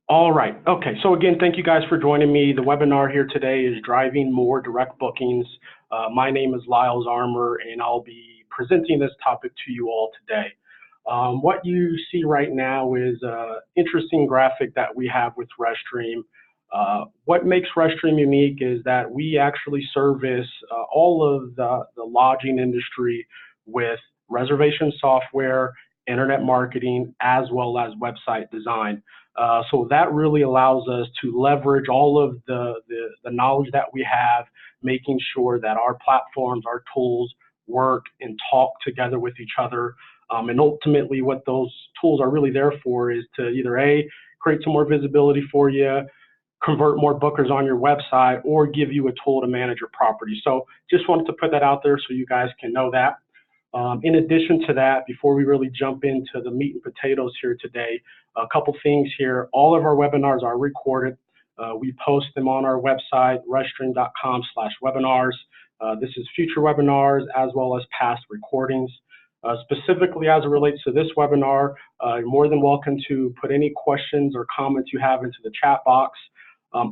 All right. Okay. So again, thank you guys for joining me. The webinar here today is driving more direct bookings. My name is Lyles Armour, and I'll be presenting this topic to you all today. What you see right now is an interesting graphic that we have with rezStream. What makes rezStream unique is that we actually service all of the lodging industry with reservation software, internet marketing, as well as website design. So that really allows us to leverage all of the knowledge that we have, making sure that our platforms, our tools work and talk together with each other. And ultimately what those tools are really there for is to either A, create some more visibility for you, convert more bookers on your website, or give you a tool to manage your property. So just wanted to put that out there so you guys can know that. In addition to that, before we really jump into the meat and potatoes here today, a couple things here. All of our webinars are recorded. We post them on our website, rezstream.com/webinars. This is future webinars as well as past recordings. Specifically as it relates to this webinar, you're more than welcome to put any questions or comments you have into the chat box.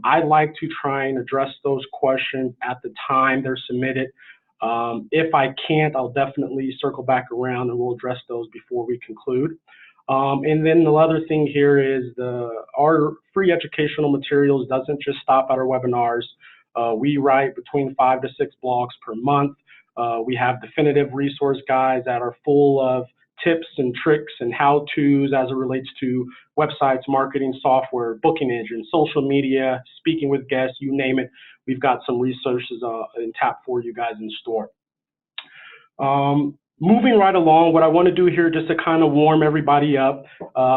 I'd like to try and address those questions at the time they're submitted. If I can't, I'll definitely circle back around and we'll address those before we conclude. And then the other thing here is our free educational materials doesn't just stop at our webinars. We write between 5 to 6 blogs per month. We have definitive resource guides that are full of tips and tricks and how-tos as it relates to websites, marketing software, booking engines, social media, speaking with guests, you name it. We've got some resources in tap for you guys in store. Moving right along, what I want to do here just to kind of warm everybody up.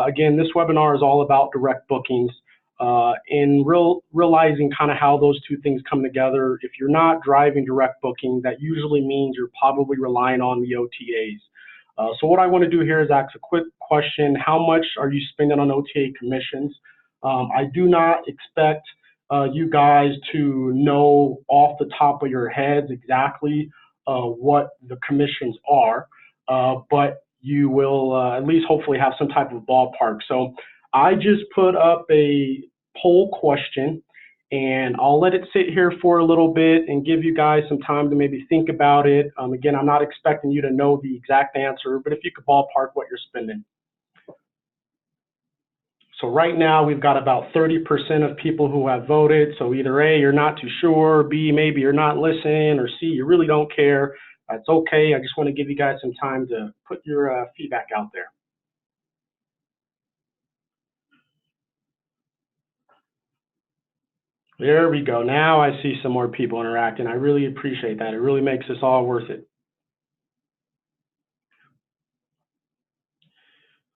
Again, this webinar is all about direct bookings and realizing kind of how those two things come together. If you're not driving direct booking, that usually means you're probably relying on the OTAs. So what I want to do here is ask a quick question. How much are you spending on OTA commissions? I do not expect you guys to know off the top of your heads exactly what the commissions are, but you will at least hopefully have some type of ballpark. So I just put up a poll question, and I'll let it sit here for a little bit and give you guys some time to maybe think about it. Again, I'm not expecting you to know the exact answer, but if you could ballpark what you're spending. So right now we've got about 30% of people who have voted. So either A, you're not too sure, B, maybe you're not listening, or C, you really don't care. That's okay. I just want to give you guys some time to put your feedback out there. There we go. Now I see some more people interacting. I really appreciate that. It really makes this all worth it.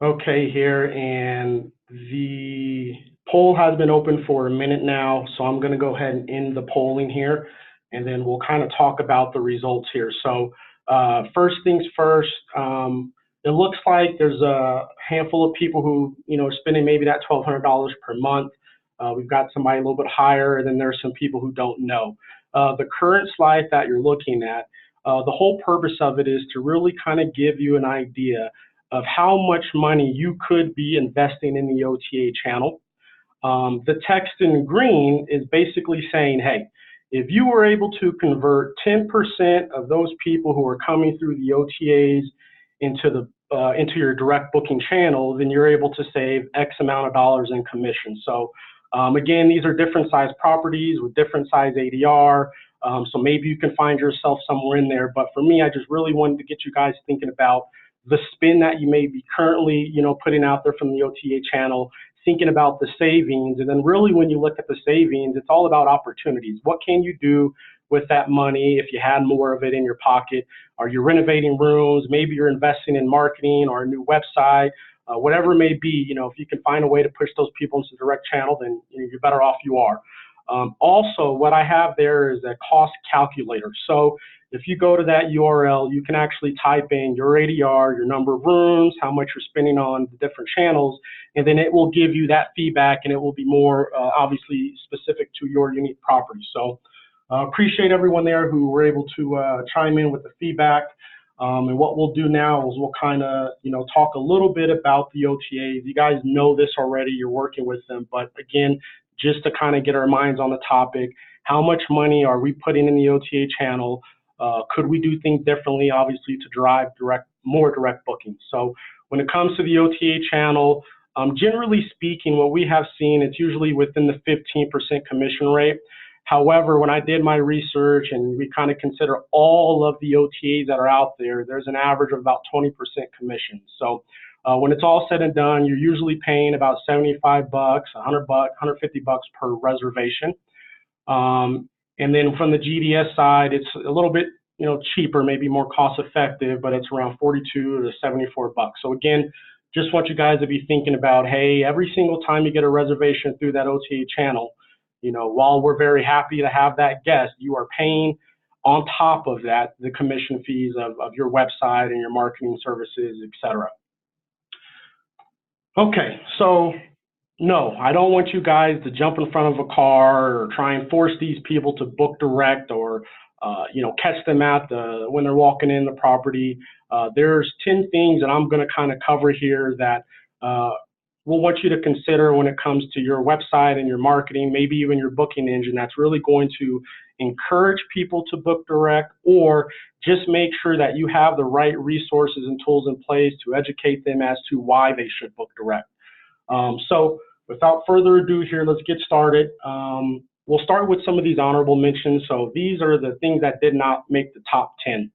Okay, here, and the poll has been open for a minute now, so I'm going to go ahead and end the polling here, and then we'll kind of talk about the results here. So first things first, it looks like there's a handful of people who, are spending maybe that $1,200 per month. We've got somebody a little bit higher, and then there's some people who don't know. The current slide that you're looking at, the whole purpose of it is to really kind of give you an idea of how much money you could be investing in the OTA channel. The text in green is basically saying, hey, if you were able to convert 10% of those people who are coming through the OTAs into your direct booking channel, then you're able to save X amount of dollars in commission. So again, these are different size properties with different size ADR. So maybe you can find yourself somewhere in there. But for me, I just really wanted to get you guys thinking about the spin that you may be currently, putting out there from the OTA channel, thinking about the savings. And then really when you look at the savings, it's all about opportunities. What can you do with that money if you had more of it in your pocket? Are you renovating rooms? Maybe you're investing in marketing or a new website, whatever it may be. If you can find a way to push those people into the direct channel, then you're better off you are. Also, what I have there is a cost calculator. So if you go to that URL, you can actually type in your ADR, your number of rooms, how much you're spending on the different channels, and then it will give you that feedback, and it will be more obviously specific to your unique property. So appreciate everyone there who were able to chime in with the feedback. And what we'll do now is we'll kind of, talk a little bit about the OTAs. You guys know this already, you're working with them, but again, just to kind of get our minds on the topic, how much money are we putting in the OTA channel? Could we do things differently, obviously, to drive more direct bookings? So when it comes to the OTA channel, generally speaking, what we have seen, it's usually within the 15% commission rate. However, when I did my research and we kind of consider all of the OTAs that are out there, there's an average of about 20% commission. So when it's all said and done, you're usually paying about 75 bucks, 100 bucks, 150 bucks per reservation. And then from the GDS side, it's a little bit, cheaper, maybe more cost effective, but it's around 42 to 74 bucks. So again, just want you guys to be thinking about, hey, every single time you get a reservation through that OTA channel, while we're very happy to have that guest, you are paying on top of that the commission fees of your website and your marketing services, etc. Okay, so no, I don't want you guys to jump in front of a car or try and force these people to book direct or catch them when they're walking in the property. There's 10 things that I'm going to kind of cover here that we'll want you to consider when it comes to your website and your marketing, maybe even your booking engine, that's really going to encourage people to book direct, or just make sure that you have the right resources and tools in place to educate them as to why they should book direct. So without further ado here, let's get started. We'll start with some of these honorable mentions. So these are the things that did not make the top 10.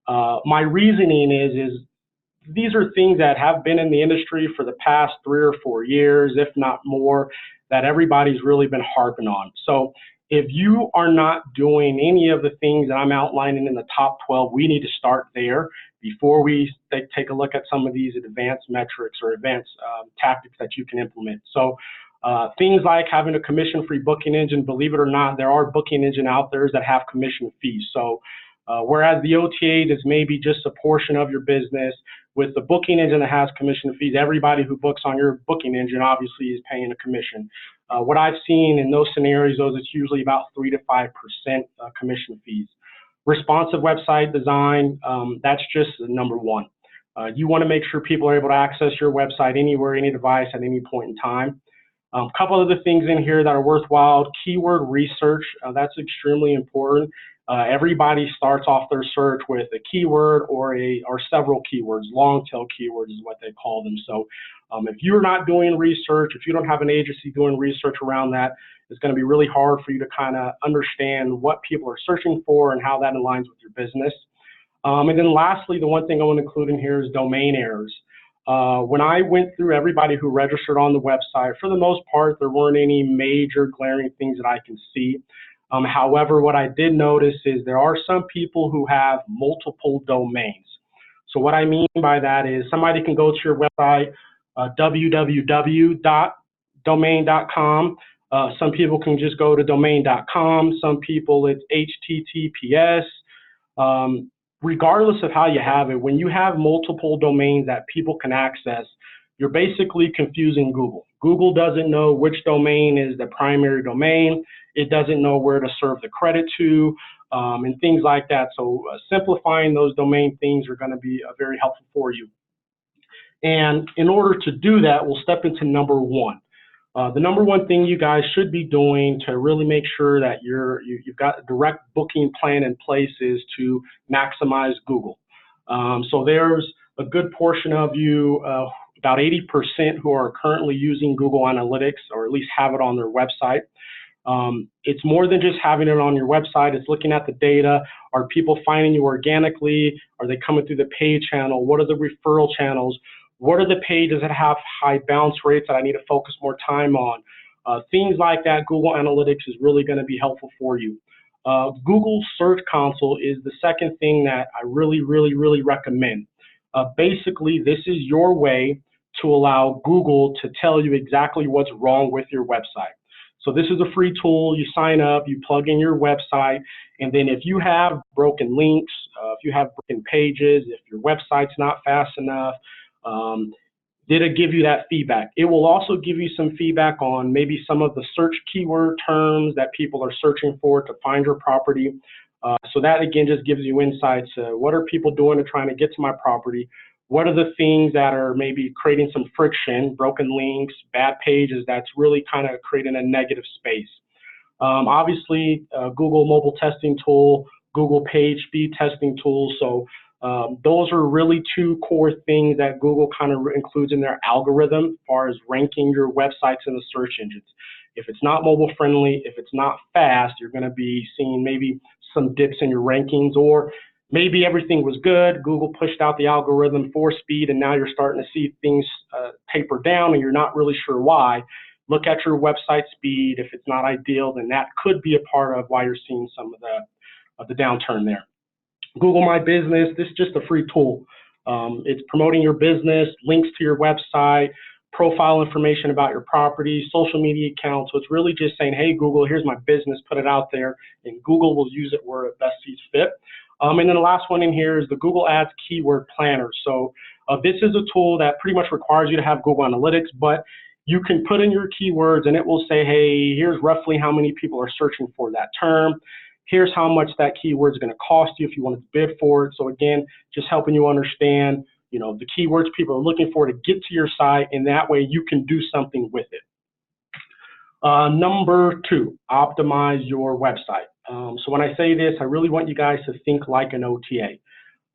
My reasoning is these are things that have been in the industry for the past 3 or 4 years, if not more, that everybody's really been harping on. So if you are not doing any of the things that I'm outlining in the top 12, we need to start there before we take a look at some of these advanced metrics or advanced tactics that you can implement. So things like having a commission-free booking engine, believe it or not, there are booking engine out there that have commission fees. So whereas the OTA is maybe just a portion of your business, with the booking engine that has commission fees, everybody who books on your booking engine obviously is paying a commission. What I've seen in those scenarios, it's usually about 3 to 5% commission fees. Responsive website design, that's just number one. You want to make sure people are able to access your website anywhere, any device at any point in time. A couple other things in here that are worthwhile: keyword research, that's extremely important. Everybody starts off their search with a keyword or several keywords. Long tail keywords is what they call them. So if you're not doing research, if you don't have an agency doing research around that, it's going to be really hard for you to kind of understand what people are searching for and how that aligns with your business. And then lastly, the one thing I want to include in here is domain errors. When I went through everybody who registered on the website, for the most part, there weren't any major glaring things that I can see. However, what I did notice is there are some people who have multiple domains. So what I mean by that is somebody can go to your website, www.domain.com. Some people can just go to domain.com. Some people it's HTTPS. Regardless of how you have it, when you have multiple domains that people can access, you're basically confusing Google. Google doesn't know which domain is the primary domain. It doesn't know where to serve the credit to, and things like that. So simplifying those domain things are going to be very helpful for you. And in order to do that, we'll step into number one. The number one thing you guys should be doing to really make sure that you've got a direct booking plan in place is to maximize Google. So there's a good portion of you, about 80% who are currently using Google Analytics, or at least have it on their website. It's more than just having it on your website. It's looking at the data. Are people finding you organically? Are they coming through the paid channel? What are the referral channels? What are the pages that have high bounce rates that I need to focus more time on? Things like that. Google Analytics is really going to be helpful for you. Google Search Console is the second thing that I really recommend. Basically, this is your way to allow Google to tell you exactly what's wrong with your website. So this is a free tool. You sign up, you plug in your website, and then if you have broken links, if you have broken pages, if your website's not fast enough, did it give you that feedback? It will also give you some feedback on maybe some of the search keyword terms that people are searching for to find your property. So that again just gives you insights. What are people doing to trying to get to my property? What are the things that are maybe creating some friction, broken links, bad pages that's really kind of creating a negative space? Obviously, Google mobile testing tool, Google page speed testing tool. So those are really two core things that Google kind of includes in their algorithm as far as ranking your websites in the search engines. If it's not mobile friendly, if it's not fast, you're going to be seeing maybe some dips in your rankings, or maybe everything was good. Google pushed out the algorithm for speed, and now you're starting to see things taper down, and you're not really sure why. Look at your website speed. If it's not ideal, then that could be a part of why you're seeing some of the downturn there. Google My Business, this is just a free tool. It's promoting your business, links to your website, profile information about your property, social media accounts. So it's really just saying, hey, Google, here's my business, put it out there, and Google will use it where it best sees fit. And then the last one in here is the Google Ads Keyword Planner. So this is a tool that pretty much requires you to have Google Analytics, but you can put in your keywords and it will say, hey, here's roughly how many people are searching for that term. Here's how much that keyword is going to cost you if you want to bid for it. So again, just helping you understand, the keywords people are looking for to get to your site, and that way you can do something with it. Number 2, optimize your website. So when I say this, I really want you guys to think like an OTA.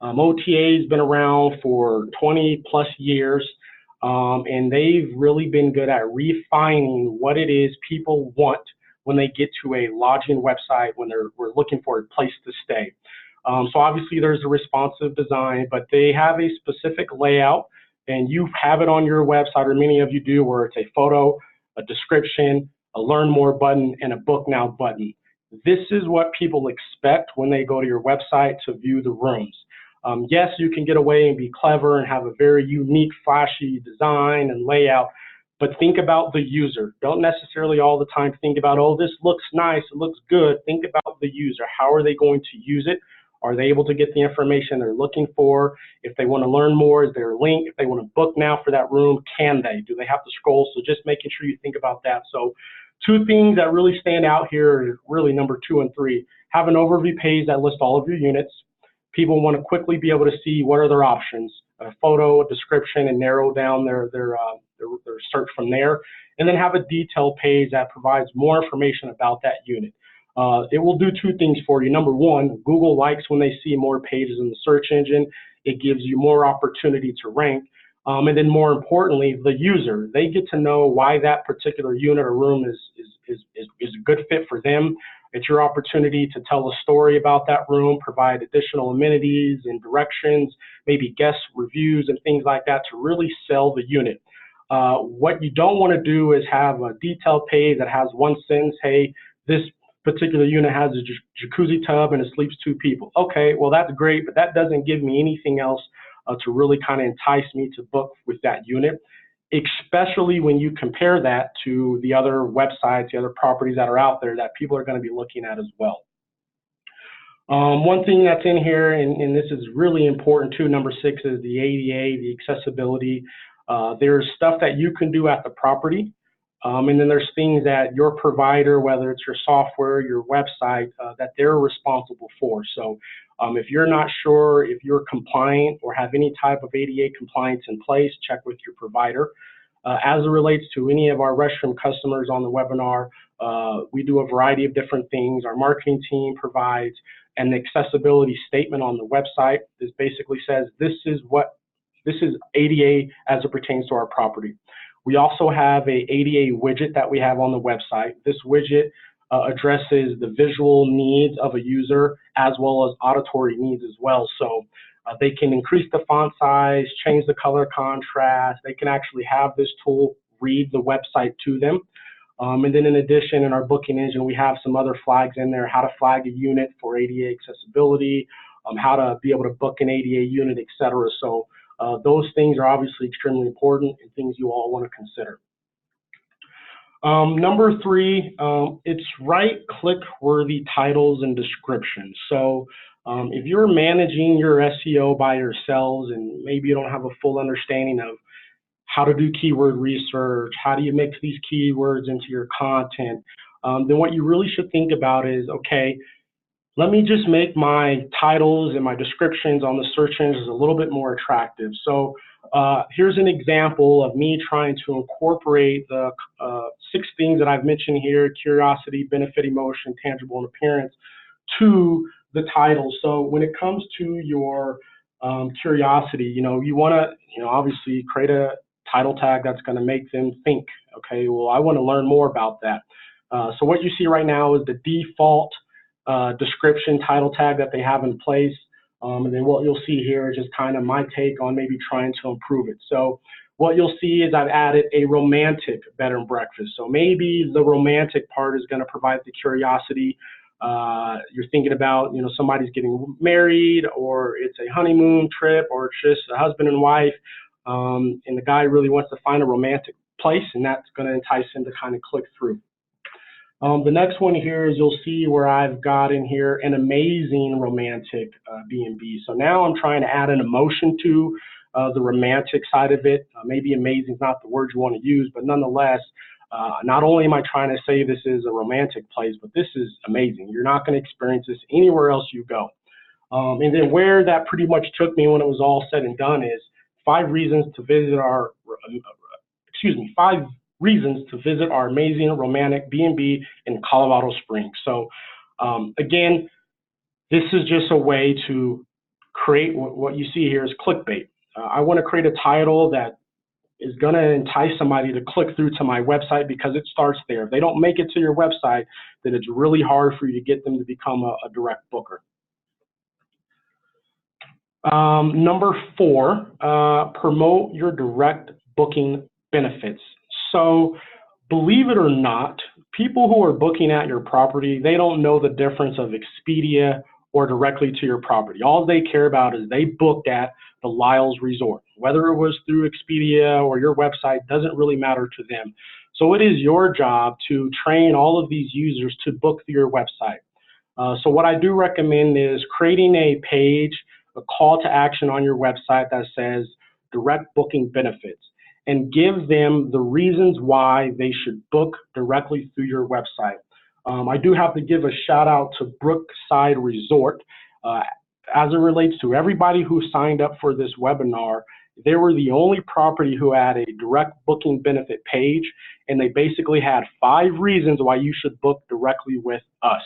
OTA has been around for 20 plus years, and they've really been good at refining what it is people want when they get to a lodging website, when we're looking for a place to stay. So obviously there's a responsive design, but they have a specific layout, and you have it on your website, or many of you do, where it's a photo, a description, a learn more button, and a book now button. This is what people expect when they go to your website to view the rooms. Yes, you can get away and be clever and have a very unique, flashy design and layout, but think about the user. Don't necessarily all the time think about, oh, this looks nice, it looks good. Think about the user. How are they going to use it? Are they able to get the information they're looking for? If they want to learn more, is there a link? If they want to book now for that room, can they? Do they have to scroll? So just making sure you think about that. So 2 things that really stand out here are really number 2 and 3. Have an overview page that lists all of your units. People want to quickly be able to see what are their options, a photo, a description, and narrow down their search from there. And then have a detail page that provides more information about that unit. It will do 2 things for you. Number 1, Google likes when they see more pages in the search engine. It gives you more opportunity to rank. And then more importantly, the user, they get to know why that particular unit or room is a good fit for them. It's your opportunity to tell a story about that room, provide additional amenities and directions, maybe guest reviews and things like that to really sell the unit. What you don't want to do is have a detailed page that has one sentence, hey, this particular unit has a jacuzzi tub and it sleeps 2 people. Okay, well, that's great, but that doesn't give me anything else to really kind of entice me to book with that unit, especially when you compare that to the other websites, the other properties that are out there that people are going to be looking at as well. One thing that's in here, and this is really important too, number 6, is the ADA, the accessibility. There's stuff that you can do at the property. And then there's things that your provider, whether it's your software, your website, that they're responsible for. So if you're not sure if you're compliant or have any type of ADA compliance in place, check with your provider. As it relates to any of our rezStream customers on the webinar, we do a variety of different things. Our marketing team provides an accessibility statement on the website. This basically says this is ADA as it pertains to our property. We also have a ADA widget that we have on the website. This widget addresses the visual needs of a user as well as auditory needs as well. So they can increase the font size, change the color contrast. They can actually have this tool read the website to them. And then in addition, in our booking engine, we have some other flags in there, how to flag a unit for ADA accessibility, how to be able to book an ADA unit, etc. So those things are obviously extremely important and things you all want to consider. Number 3, it's right-click worthy titles and descriptions. So if you're managing your SEO by yourselves and maybe you don't have a full understanding of how to do keyword research, how do you mix these keywords into your content, then what you really should think about is, okay, let me just make my titles and my descriptions on the search engines a little bit more attractive. So here's an example of me trying to incorporate the 6 things that I've mentioned here: curiosity, benefit, emotion, tangible, and appearance, to the title. So when it comes to your curiosity, you want to, obviously create a title tag that's going to make them think, okay, well, I want to learn more about that. So what you see right now is the default description title tag that they have in place. And then what you'll see here is just kind of my take on maybe trying to improve it. So what you'll see is I've added a romantic bed and breakfast. So maybe the romantic part is going to provide the curiosity. You're thinking about, somebody's getting married, or it's a honeymoon trip, or it's just a husband and wife, and the guy really wants to find a romantic place, and that's going to entice him to kind of click through. The next one here is you'll see where I've got in here an amazing romantic B&B. So now I'm trying to add an emotion to the romantic side of it. Maybe amazing is not the word you want to use, but nonetheless, not only am I trying to say this is a romantic place, but this is amazing. You're not going to experience this anywhere else you go. And then where that pretty much took me when it was all said and done is 5 reasons to visit our, 5 reasons to visit our amazing romantic B&B in Colorado Springs. So again, this is just a way to create what you see here is clickbait. I want to create a title that is going to entice somebody to click through to my website because it starts there. If they don't make it to your website, then it's really hard for you to get them to become a direct booker. Number 4, promote your direct booking benefits. So believe it or not, people who are booking at your property, they don't know the difference of Expedia or directly to your property. All they care about is they booked at the Lyles Resort. Whether it was through Expedia or your website doesn't really matter to them. So it is your job to train all of these users to book through your website. So what I do recommend is creating a page, a call to action on your website that says direct booking benefits, and give them the reasons why they should book directly through your website. I do have to give a shout out to Brookside Resort. As it relates to everybody who signed up for this webinar, they were the only property who had a direct booking benefit page, and they basically had 5 reasons why you should book directly with us.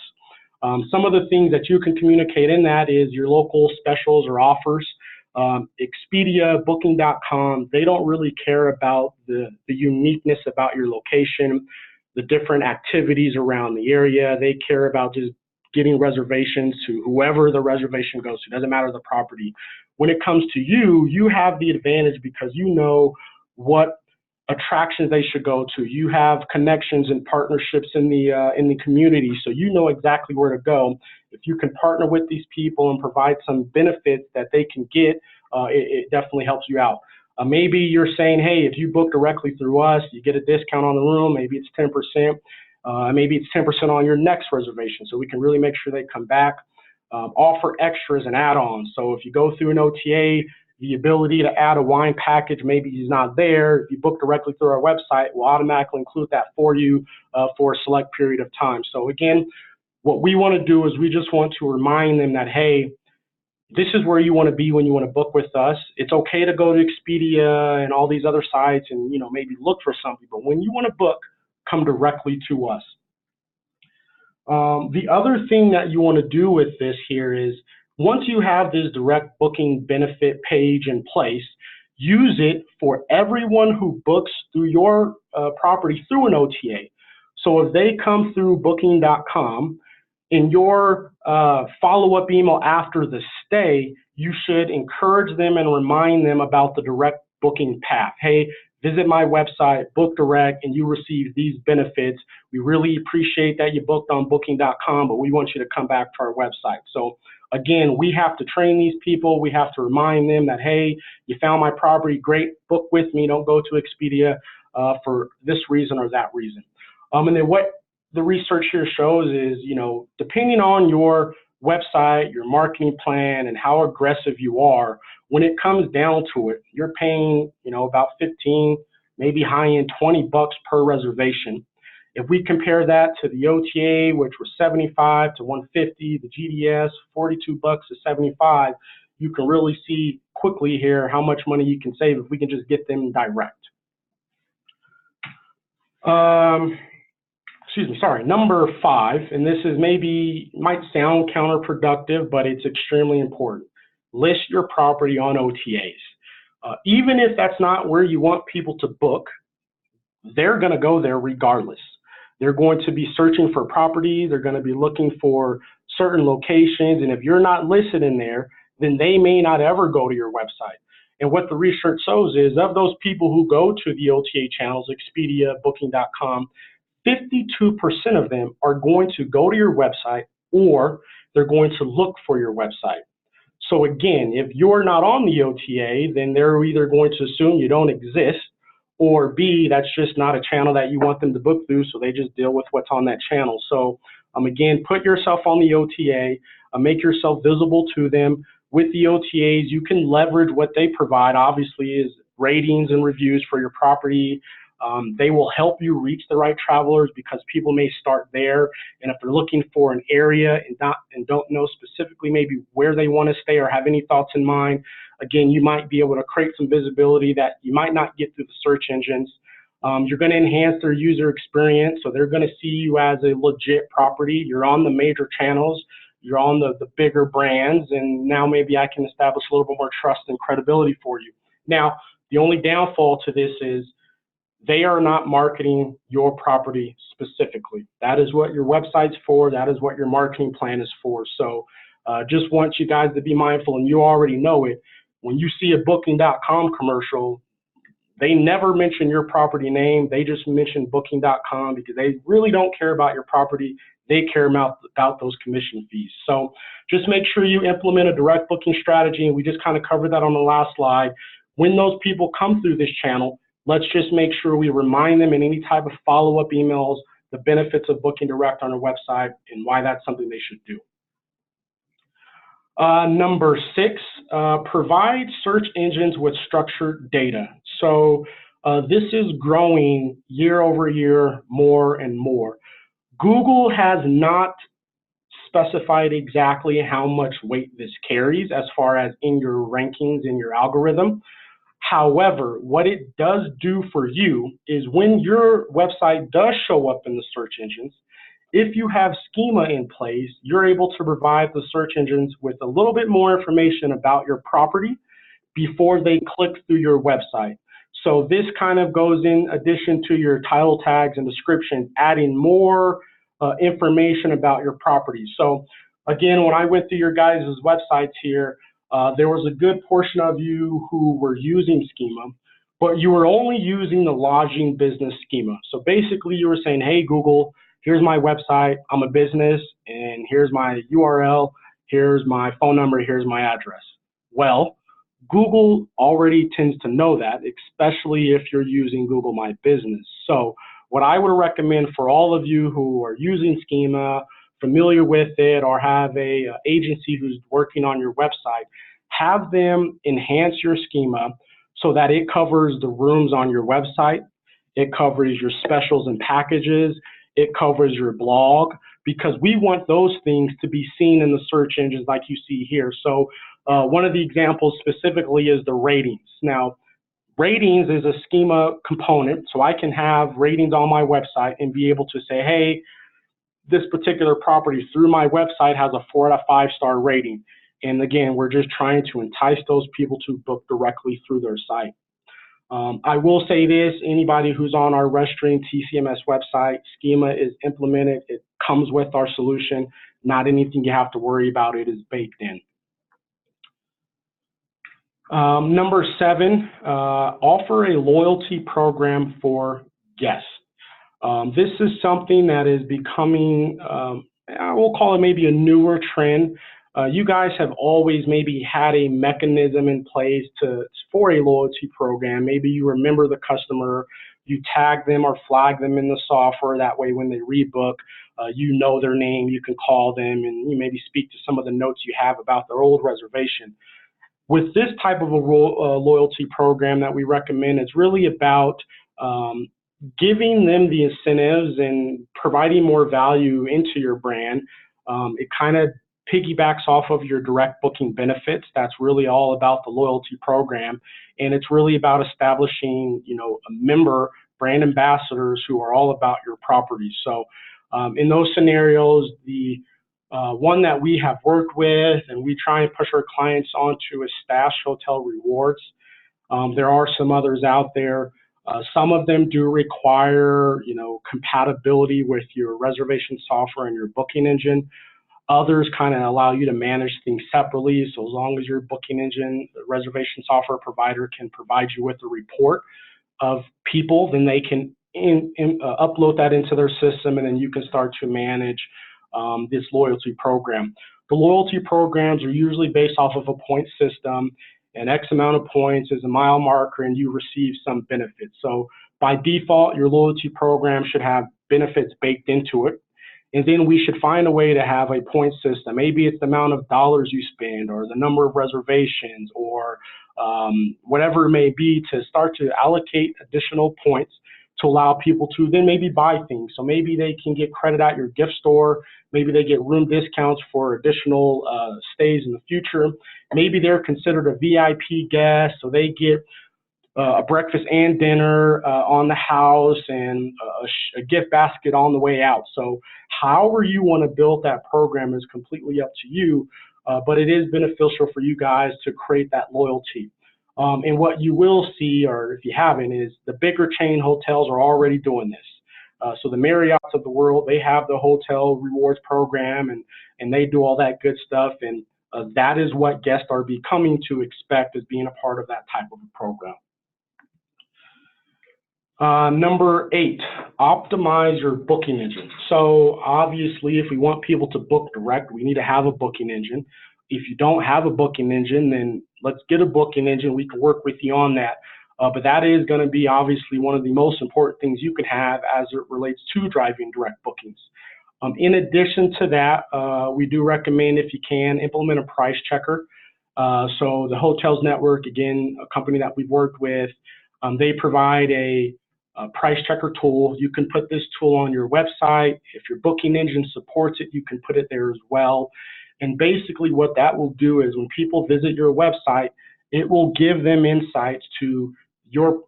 Some of the things that you can communicate in that is your local specials or offers. Expedia, Booking.com, they don't really care about the uniqueness about your location, the different activities around the area. They care about just getting reservations to whoever the reservation goes to. Doesn't matter the property. When it comes to you, you have the advantage because you know what attractions they should go to. You have connections and partnerships in the community, so you know exactly where to go. If you can partner with these people and provide some benefits that they can get, it definitely helps you out. Maybe you're saying, hey, if you book directly through us, you get a discount on the room. Maybe it's 10%. Maybe it's 10% on your next reservation, so we can really make sure they come back. Offer extras and add-ons. So if you go through an OTA, the ability to add a wine package maybe is not there. If you book directly through our website, we'll automatically include that for you for a select period of time. So again, what we want to do is we just want to remind them that, hey, this is where you want to be when you want to book with us. It's okay to go to Expedia and all these other sites and maybe look for something, but when you want to book, come directly to us. The other thing that you want to do with this here is once you have this direct booking benefit page in place, use it for everyone who books through your property through an OTA. So if they come through Booking.com, in your follow-up email after the stay, you should encourage them and remind them about the direct booking path. Hey, visit my website, book direct, and you receive these benefits. We really appreciate that you booked on Booking.com, but we want you to come back to our website. So again, we have to train these people. We have to remind them that, hey, you found my property, great, book with me. Don't go to Expedia for this reason or that reason. And then what the research here shows is, depending on your website, your marketing plan, and how aggressive you are, when it comes down to it, you're paying, about 15, maybe high end $20 per reservation. If we compare that to the OTA, which was 75 to 150, the GDS, 42 bucks to 75, you can really see quickly here how much money you can save if we can just get them direct. Number 5, and this is might sound counterproductive, but it's extremely important. List your property on OTAs. Even if that's not where you want people to book, they're going to go there regardless. They're going to be searching for properties. They're going to be looking for certain locations. And if you're not listed in there, then they may not ever go to your website. And what the research shows is of those people who go to the OTA channels, Expedia, Booking.com, 52% of them are going to go to your website or they're going to look for your website. So again, if you're not on the OTA, then they're either going to assume you don't exist, or B, that's just not a channel that you want them to book through, so they just deal with what's on that channel. So again, put yourself on the OTA, make yourself visible to them. With the OTAs, you can leverage what they provide, obviously, is ratings and reviews for your property. They will help you reach the right travelers because people may start there, and if they're looking for an area and don't know specifically maybe where they want to stay or have any thoughts in mind, again, you might be able to create some visibility that you might not get through the search engines. You're going to enhance their user experience, so they're going to see you as a legit property. You're on the major channels, you're on the bigger brands, and now maybe I can establish a little bit more trust and credibility for you. Now, the only downfall to this is they are not marketing your property specifically. That is what your website's for. That is what your marketing plan is for. So just want you guys to be mindful, and you already know it. When you see a Booking.com commercial, they never mention your property name. They just mention Booking.com because they really don't care about your property. They care about those commission fees. So just make sure you implement a direct booking strategy, and we just kind of covered that on the last slide. When those people come through this channel, let's just make sure we remind them in any type of follow-up emails the benefits of booking direct on our website and why that's something they should do. Number 6, provide search engines with structured data. So this is growing year over year more and more. Google has not specified exactly how much weight this carries as far as in your rankings in your algorithm. However, what it does do for you is when your website does show up in the search engines, if you have schema in place, you're able to provide the search engines with a little bit more information about your property before they click through your website. So this kind of goes in addition to your title tags and description, adding more information about your property. So again, when I went through your guys' websites here, there was a good portion of you who were using schema, but you were only using the lodging business schema. So basically you were saying, hey, Google, here's my website, I'm a business, and here's my URL, here's my phone number, here's my address. Well, Google already tends to know that, especially if you're using Google My Business. So what I would recommend for all of you who are using schema, familiar with it, or have a agency who's working on your website, have them enhance your schema so that it covers the rooms on your website, it covers your specials and packages, it covers your blog, because we want those things to be seen in the search engines like you see here. So one of the examples specifically is the ratings. Now, ratings is a schema component, so I can have ratings on my website and be able to say, hey, this particular property through my website has a 4 out of 5 star rating. And again, we're just trying to entice those people to book directly through their site. I will say this, anybody who's on our rezStream TCMS website, schema is implemented. It comes with our solution. Not anything you have to worry about. It is baked in. Number 7, offer a loyalty program for guests. This is something that is becoming, I will call it maybe a newer trend. You guys have always maybe had a mechanism in place for a loyalty program. Maybe you remember the customer, you tag them or flag them in the software. That way when they rebook, you know their name, you can call them and you maybe speak to some of the notes you have about their old reservation. With this type of a loyalty program that we recommend, it's really about giving them the incentives and providing more value into your brand, it kind of piggybacks off of your direct booking benefits. That's really all about the loyalty program, and it's really about establishing, a member brand ambassadors who are all about your property. So in those scenarios, the one that we have worked with and we try and push our clients onto is Stash Hotel Rewards. There are some others out there. Some of them do require, compatibility with your reservation software and your booking engine. Others kind of allow you to manage things separately. So as long as your booking engine, the reservation software provider can provide you with a report of people, then they can upload that into their system, and then you can start to manage this loyalty program. The loyalty programs are usually based off of a point system, and X amount of points is a mile marker, and you receive some benefits. So by default, your loyalty program should have benefits baked into it. And then we should find a way to have a point system. Maybe it's the amount of dollars you spend or the number of reservations or whatever it may be, to start to allocate additional points to allow people to then maybe buy things. So maybe they can get credit at your gift store. Maybe they get room discounts for additional stays in the future. Maybe they're considered a VIP guest, so they get a breakfast and dinner on the house and a gift basket on the way out. So however you want to build that program is completely up to you, but it is beneficial for you guys to create that loyalty. And what you will see, or if you haven't, is the bigger chain hotels are already doing this. So the Marriotts of the world, they have the hotel rewards program, and they do all that good stuff. And that is what guests are becoming to expect as being a part of that type of a program. Number 8, optimize your booking engine. So obviously, if we want people to book direct, we need to have a booking engine. If you don't have a booking engine, then let's get a booking engine. We can work with you on that. But that is going to be obviously one of the most important things you can have as it relates to driving direct bookings. In addition to that, we do recommend, if you can, implement a price checker. So the Hotels Network, again, a company that we've worked with, they provide a price checker tool. You can put this tool on your website. If your booking engine supports it, you can put it there as well. And basically what that will do is when people visit your website, it will give them insights to your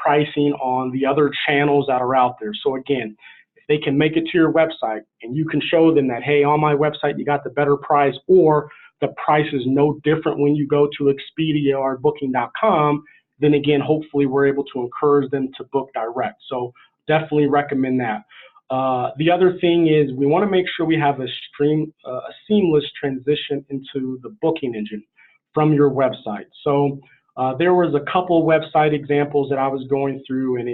pricing on the other channels that are out there. So again, if they can make it to your website and you can show them that, hey, on my website, you got the better price, or the price is no different when you go to Expedia or Booking.com, then again, hopefully we're able to encourage them to book direct. So definitely recommend that. The other thing is we want to make sure we have a seamless transition into the booking engine from your website. So there was a couple of website examples that I was going through, and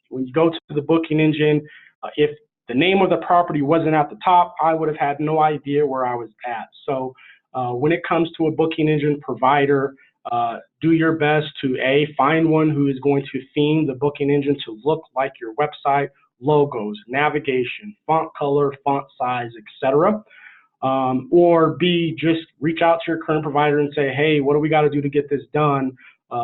when you go to the booking engine, if the name of the property wasn't at the top, I would have had no idea where I was at. So when it comes to a booking engine provider, do your best to find one who is going to theme the booking engine to look like your website, logos, navigation, font color, font size, etc. Or B, just reach out to your current provider and say, hey, what do we got to do to get this done?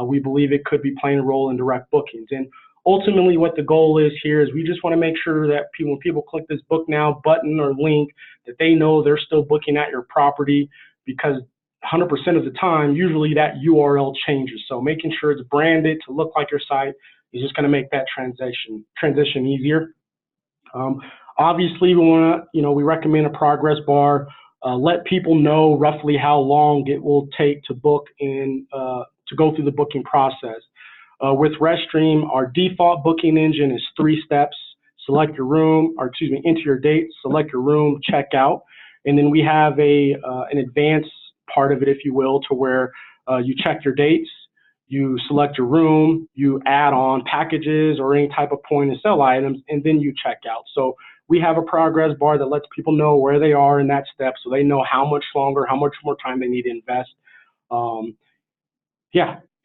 We believe it could be playing a role in direct bookings. And ultimately what the goal is here is we just want to make sure that when people click this book now button or link, that they know they're still booking at your property, because 100% of the time, usually that URL changes. So making sure it's branded to look like your site is just going to make that transition easier. Obviously, we recommend a progress bar. Let people know roughly how long it will take to book and to go through the booking process. With rezStream, our default booking engine is 3 steps: select your room, enter your date, select your room, check out, and then we have an advanced part of it, if you will, to where you check your dates, you select your room, you add on packages or any type of point and sell items, and then you check out. So we have a progress bar that lets people know where they are in that step, so they know how much longer, how much more time they need to invest.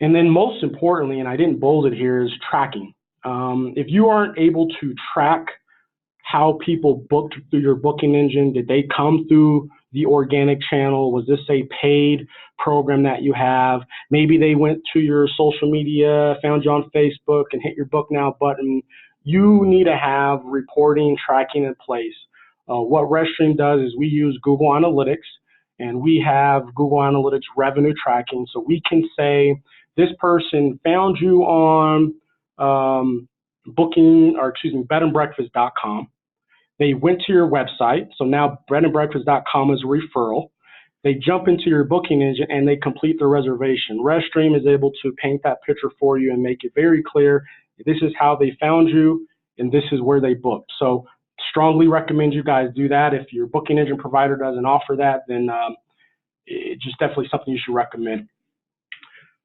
And then most importantly, and I didn't bold it here, is tracking. If you aren't able to track how people booked through your booking engine, did they come through the organic channel? Was this a paid program that you have? Maybe they went to your social media, found you on Facebook and hit your book now button. you need to have reporting, tracking in place. What rezStream does is we use Google Analytics, and we have Google Analytics revenue tracking. So we can say this person found you on bedandbreakfast.com. They went to your website. So now bedandbreakfast.com is a referral. They jump into your booking engine and they complete the reservation. rezStream is able to paint that picture for you and make it very clear. This is how they found you and this is where they booked. So strongly recommend you guys do that. If your booking engine provider doesn't offer that, then it's just definitely something you should recommend.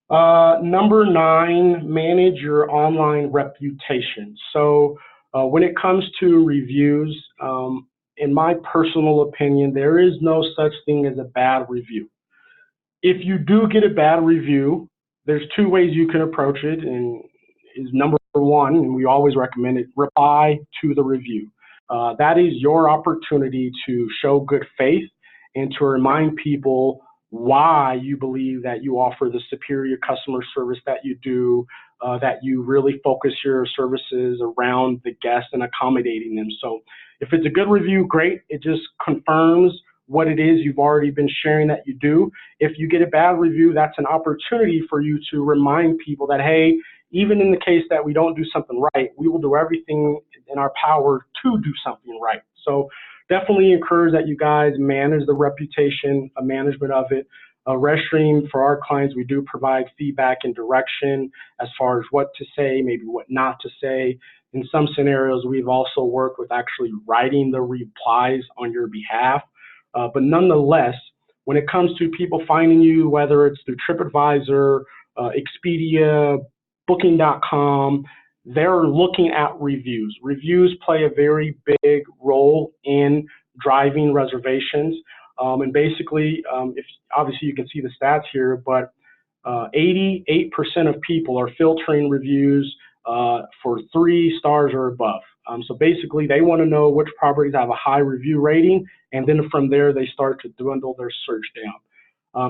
Number 9, manage your online reputation. So when it comes to reviews, in my personal opinion, there is no such thing as a bad review. If you do get a bad review, there's 2 ways you can approach it, and is number 1, and we always recommend it, reply to the review. That is your opportunity to show good faith and to remind people why you believe that you offer the superior customer service that you do, that you really focus your services around the guest and accommodating them. So if it's a good review, great. It just confirms what it is you've already been sharing that you do. If you get a bad review, that's an opportunity for you to remind people that, hey, even in the case that we don't do something right, we will do everything in our power to do something right. So definitely encourage that you guys manage the reputation, management of it. rezStream, for our clients, we do provide feedback and direction as far as what to say, maybe what not to say. In some scenarios, we've also worked with actually writing the replies on your behalf. But nonetheless, when it comes to people finding you, whether it's through TripAdvisor, Expedia, Booking.com, they're looking at reviews. Reviews play a very big role in driving reservations. And basically, if obviously you can see the stats here, but 88% of people are filtering reviews for 3 stars or above. So basically, they want to know which properties have a high review rating, and then from there, they start to dwindle their search down.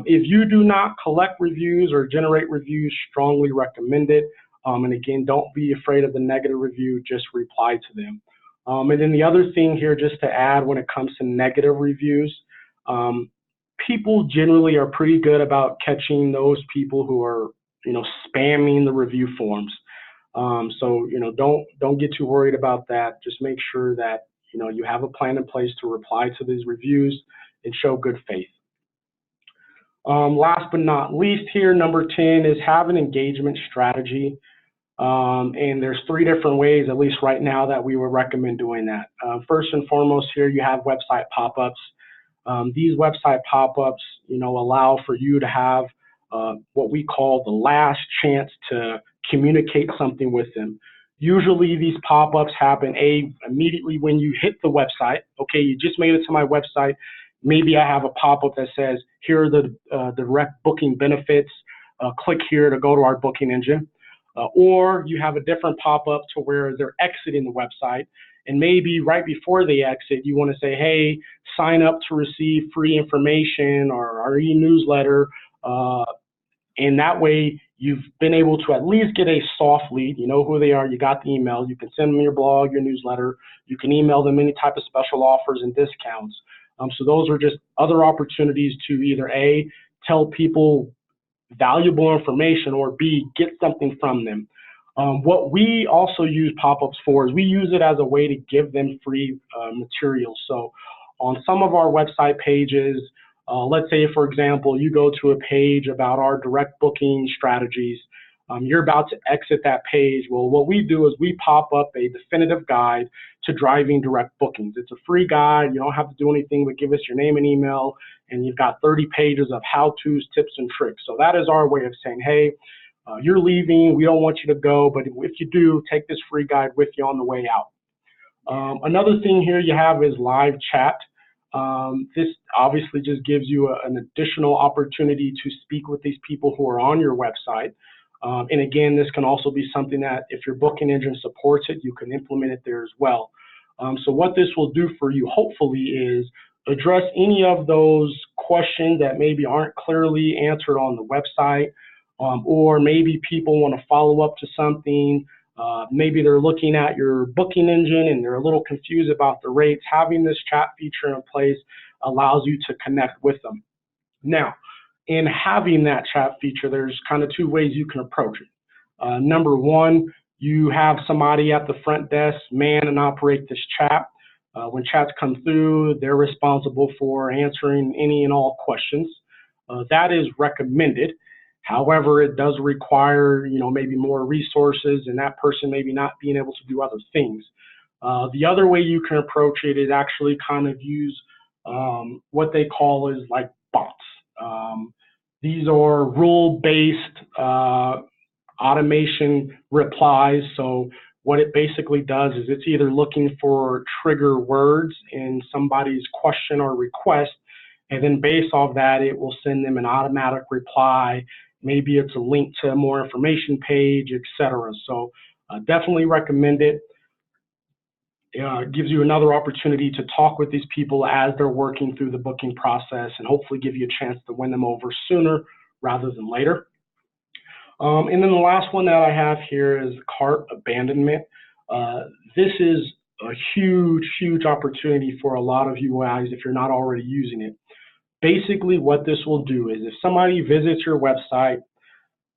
If you do not collect reviews or generate reviews, strongly recommend it. And again, don't be afraid of the negative review, just reply to them. And then the other thing here, just to add when it comes to negative reviews, people generally are pretty good about catching those people who are, spamming the review forms. So, don't get too worried about that. Just make sure that, you have a plan in place to reply to these reviews and show good faith. Last but not least here, number 10 is have an engagement strategy. And there's 3 different ways, at least right now, that we would recommend doing that. First and foremost here, you have website pop-ups. These website pop-ups, allow for you to have what we call the last chance to communicate something with them. Usually these pop-ups happen immediately when you hit the website. Okay, you just made it to my website. Maybe I have a pop-up that says, here are the direct booking benefits. Click here to go to our booking engine. Or you have a different pop-up to where they're exiting the website. And maybe right before they exit, you want to say, hey, sign up to receive free information or our e-newsletter. And that way, you've been able to at least get a soft lead. You know who they are. You got the email. You can send them your blog, your newsletter. You can email them any type of special offers and discounts. So those are just other opportunities to either A, tell people valuable information, or B, get something from them. What we also use pop-ups for is we use it as a way to give them free materials. So on some of our website pages, let's say, for example, you go to a page about our direct booking strategies. You're about to exit that page. Well, what we do is we pop up a definitive guide to driving direct bookings. It's a free guide. You don't have to do anything but give us your name and email, and you've got 30 pages of how-tos, tips, and tricks. So that is our way of saying, hey, you're leaving. We don't want you to go, but if you do, take this free guide with you on the way out. Another thing here you have is live chat. This obviously just gives you an additional opportunity to speak with these people who are on your website. And again, this can also be something that if your booking engine supports it, you can implement it there as well. So what this will do for you, hopefully, is address any of those questions that maybe aren't clearly answered on the website, or maybe people want to follow up to something Maybe they're looking at your booking engine and they're a little confused about the rates. Having this chat feature in place allows you to connect with them. Now, in having that chat feature, there's kind of two ways you can approach it. Number one, you have somebody at the front desk man and operate this chat. When chats come through, they're responsible for answering any and all questions. That is recommended. However, it does require, maybe more resources and that person maybe not being able to do other things. The other way you can approach it is actually kind of use what they call is like bots. These are rule-based automation replies. So what it basically does is it's either looking for trigger words in somebody's question or request, and then based off that, it will send them an automatic reply. Maybe it's a link to a more information page, etc. So definitely recommend it. It gives you another opportunity to talk with these people as they're working through the booking process and hopefully give you a chance to win them over sooner rather than later. And then the last one that I have here is cart abandonment. This is a huge, huge opportunity for a lot of you guys if you're not already using it. Basically, what this will do is if somebody visits your website,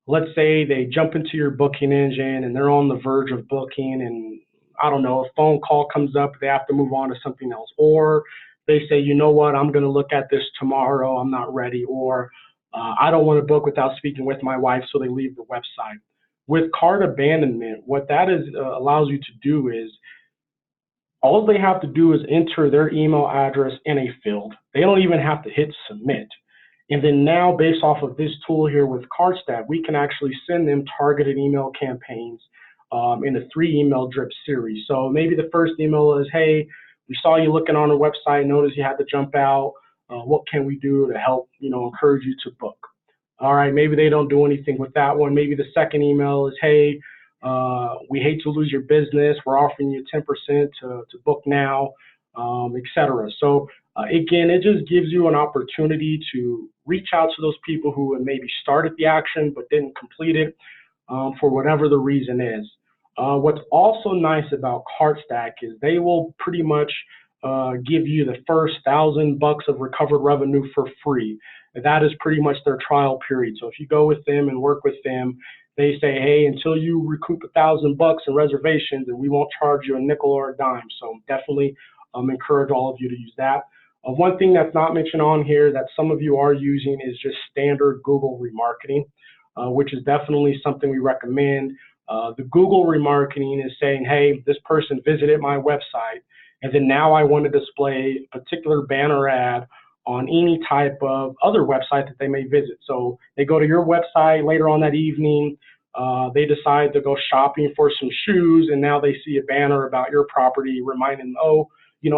let's say they jump into your booking engine and they're on the verge of booking and I don't know, a phone call comes up, they have to move on to something else. Or they say, you know what, I'm going to look at this tomorrow, I'm not ready. Or I don't want to book without speaking with my wife, so they leave the website. With cart abandonment, what that is allows you to do is all they have to do is enter their email address in a field. They don't even have to hit submit. And then now, based off of this tool here with CartStack, we can actually send them targeted email campaigns in a 3 email drip series. So maybe the first email is, hey, we saw you looking on our website, noticed you had to jump out. What can we do to help, encourage you to book? All right, maybe they don't do anything with that one. Maybe the second email is, hey, we hate to lose your business. We're offering you 10% to book now, etc. So again, it just gives you an opportunity to reach out to those people who had maybe started the action but didn't complete it for whatever the reason is. What's also nice about CartStack is they will pretty much give you the first $1,000 of recovered revenue for free. That is pretty much their trial period. So if you go with them and work with them, they say, hey, until you recoup $1,000 in reservations, and we won't charge you a nickel or a dime. So definitely encourage all of you to use that. One thing that's not mentioned on here that some of you are using is just standard Google remarketing, which is definitely something we recommend. The Google remarketing is saying, hey, this person visited my website, and then now I want to display a particular banner ad on any type of other website that they may visit. So they go to your website later on that evening, they decide to go shopping for some shoes, and now they see a banner about your property reminding them, oh,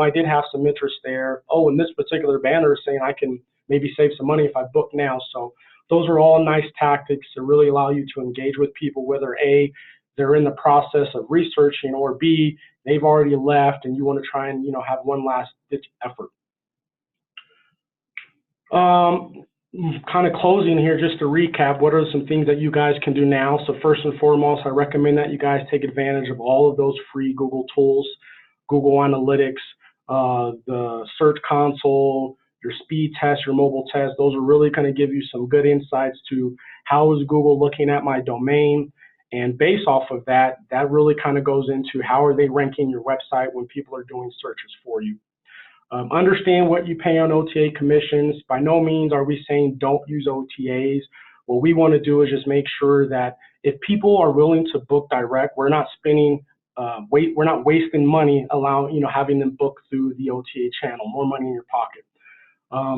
I did have some interest there. Oh, and this particular banner is saying I can maybe save some money if I book now. So those are all nice tactics to really allow you to engage with people, whether A, they're in the process of researching, or B, they've already left and you want to try and have one last ditch effort. Kind of closing here, just to recap, what are some things that you guys can do now? So first and foremost, I recommend that you guys take advantage of all of those free Google tools, Google Analytics, the Search Console, your speed test, your mobile test. Those are really going to give you some good insights to how is Google looking at my domain. And based off of that, that really kind of goes into how are they ranking your website when people are doing searches for you. Understand what you pay on OTA commissions. By no means are we saying don't use OTAs. What we want to do is just make sure that if people are willing to book direct, we're not spending, we're not wasting money having them book through the OTA channel, more money in your pocket.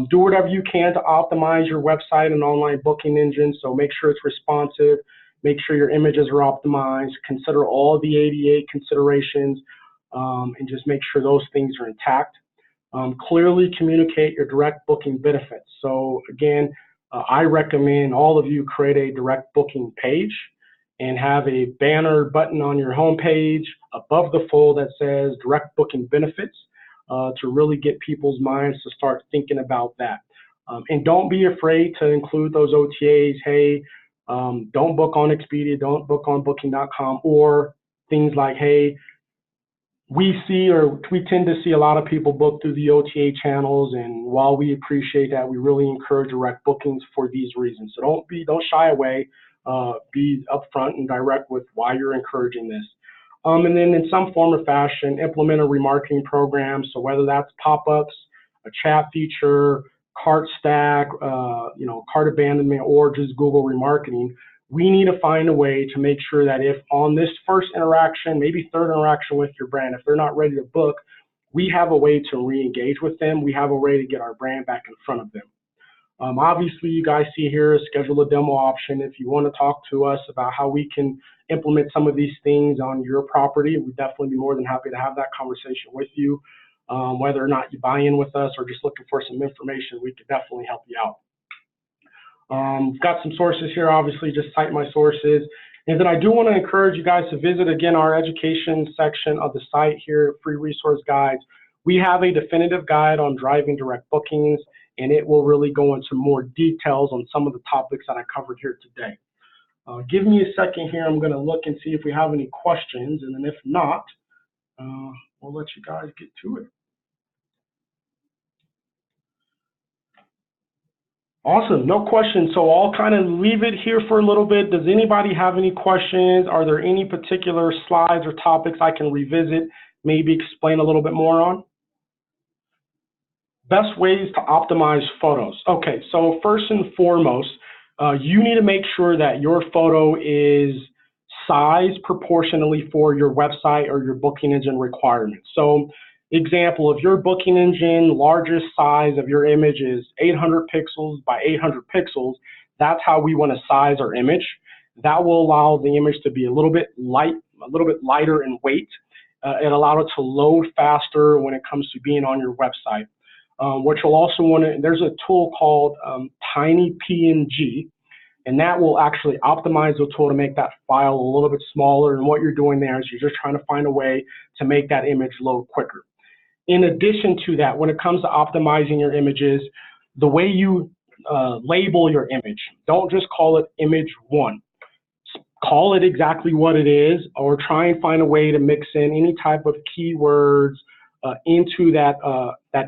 Do whatever you can to optimize your website and online booking engine. So make sure it's responsive, make sure your images are optimized, consider all the ADA considerations, and just make sure those things are intact. Clearly communicate your direct booking benefits. So again, I recommend all of you create a direct booking page and have a banner button on your home page above the fold that says direct booking benefits to really get people's minds to start thinking about that. And don't be afraid to include those OTAs. Hey, don't book on Expedia, don't book on booking.com, or things like, hey, we tend to see a lot of people book through the OTA channels, and while we appreciate that, we really encourage direct bookings for these reasons. So don't shy away. Be upfront and direct with why you're encouraging this. And then in some form or fashion, implement a remarketing program. So whether that's pop-ups, a chat feature, cart stack, cart abandonment, or just Google remarketing, we need to find a way to make sure that if on this first interaction, maybe third interaction with your brand, if they're not ready to book, we have a way to re-engage with them. We have a way to get our brand back in front of them. Obviously, you guys see here, schedule a demo option. If you want to talk to us about how we can implement some of these things on your property, we'd definitely be more than happy to have that conversation with you. Whether or not you buy in with us or just looking for some information, we could definitely help you out. Got some sources here, obviously, just cite my sources. And then I do want to encourage you guys to visit, again, our education section of the site here, free resource guides. We have a definitive guide on driving direct bookings, and it will really go into more details on some of the topics that I covered here today. Give me a second here. I'm going to look and see if we have any questions, and then if not, we'll let you guys get to it. Awesome, no questions. So I'll kind of leave it here for a little bit. Does anybody have any questions? Are there any particular slides or topics I can revisit, maybe explain a little bit more on? Best ways to optimize photos. Okay, so first and foremost, you need to make sure that your photo is sized proportionally for your website or your booking engine requirements. So example, if your booking engine largest size of your image is 800 pixels by 800 pixels, that's how we want to size our image. That will allow the image to be a little bit lighter in weight. It allows it to load faster when it comes to being on your website. What you'll also want to, there's a tool called Tiny PNG, and that will actually optimize the tool to make that file a little bit smaller. And what you're doing there is you're just trying to find a way to make that image load quicker. In addition to that, when it comes to optimizing your images, the way you label your image, don't just call it image 1. Call it exactly what it is, or try and find a way to mix in any type of keywords into that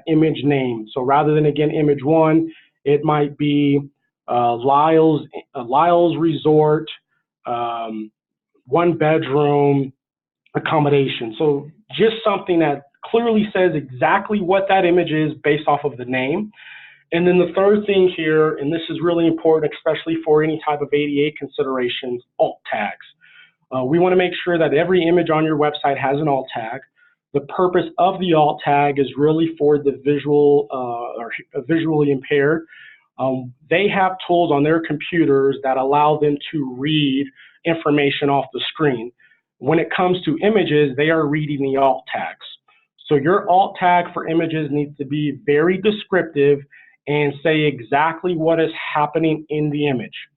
image name. So rather than, again, image 1, it might be Lyle's Resort, 1-bedroom accommodation. So just something that clearly says exactly what that image is based off of the name. And then the third thing here, and this is really important, especially for any type of ADA considerations, alt tags. We want to make sure that every image on your website has an alt tag. The purpose of the alt tag is really for the visually impaired. They have tools on their computers that allow them to read information off the screen. When it comes to images, they are reading the alt tags. So your alt tag for images needs to be very descriptive and say exactly what is happening in the image.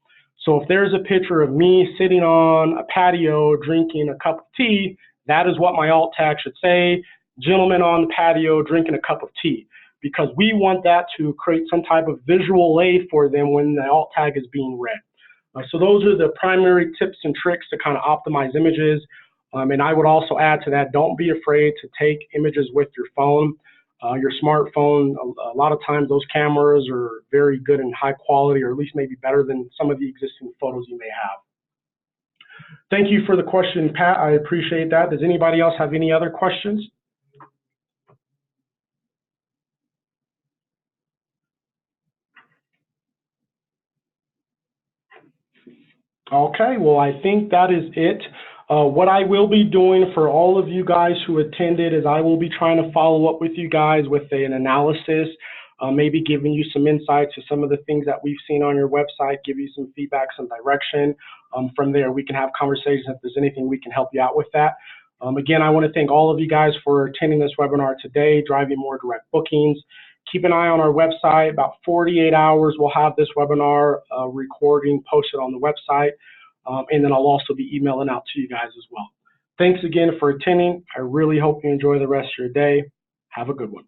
So if there's a picture of me sitting on a patio drinking a cup of tea, that is what my alt tag should say, gentleman on the patio drinking a cup of tea, because we want that to create some type of visual aid for them when the alt tag is being read. So those are the primary tips and tricks to kind of optimize images. And I would also add to that, don't be afraid to take images with your phone, your smartphone. A lot of times those cameras are very good and high quality, or at least maybe better than some of the existing photos you may have. Thank you for the question, Pat. I appreciate that. Does anybody else have any other questions? Okay, well, I think that is it. What I will be doing for all of you guys who attended is I will be trying to follow up with you guys with an analysis, maybe giving you some insights to some of the things that we've seen on your website, give you some feedback, some direction. From there, we can have conversations if there's anything we can help you out with that. Again, I want to thank all of you guys for attending this webinar today, Driving More Direct Bookings. Keep an eye on our website. About 48 hours, we'll have this webinar recording posted on the website. And then I'll also be emailing out to you guys as well. Thanks again for attending. I really hope you enjoy the rest of your day. Have a good one.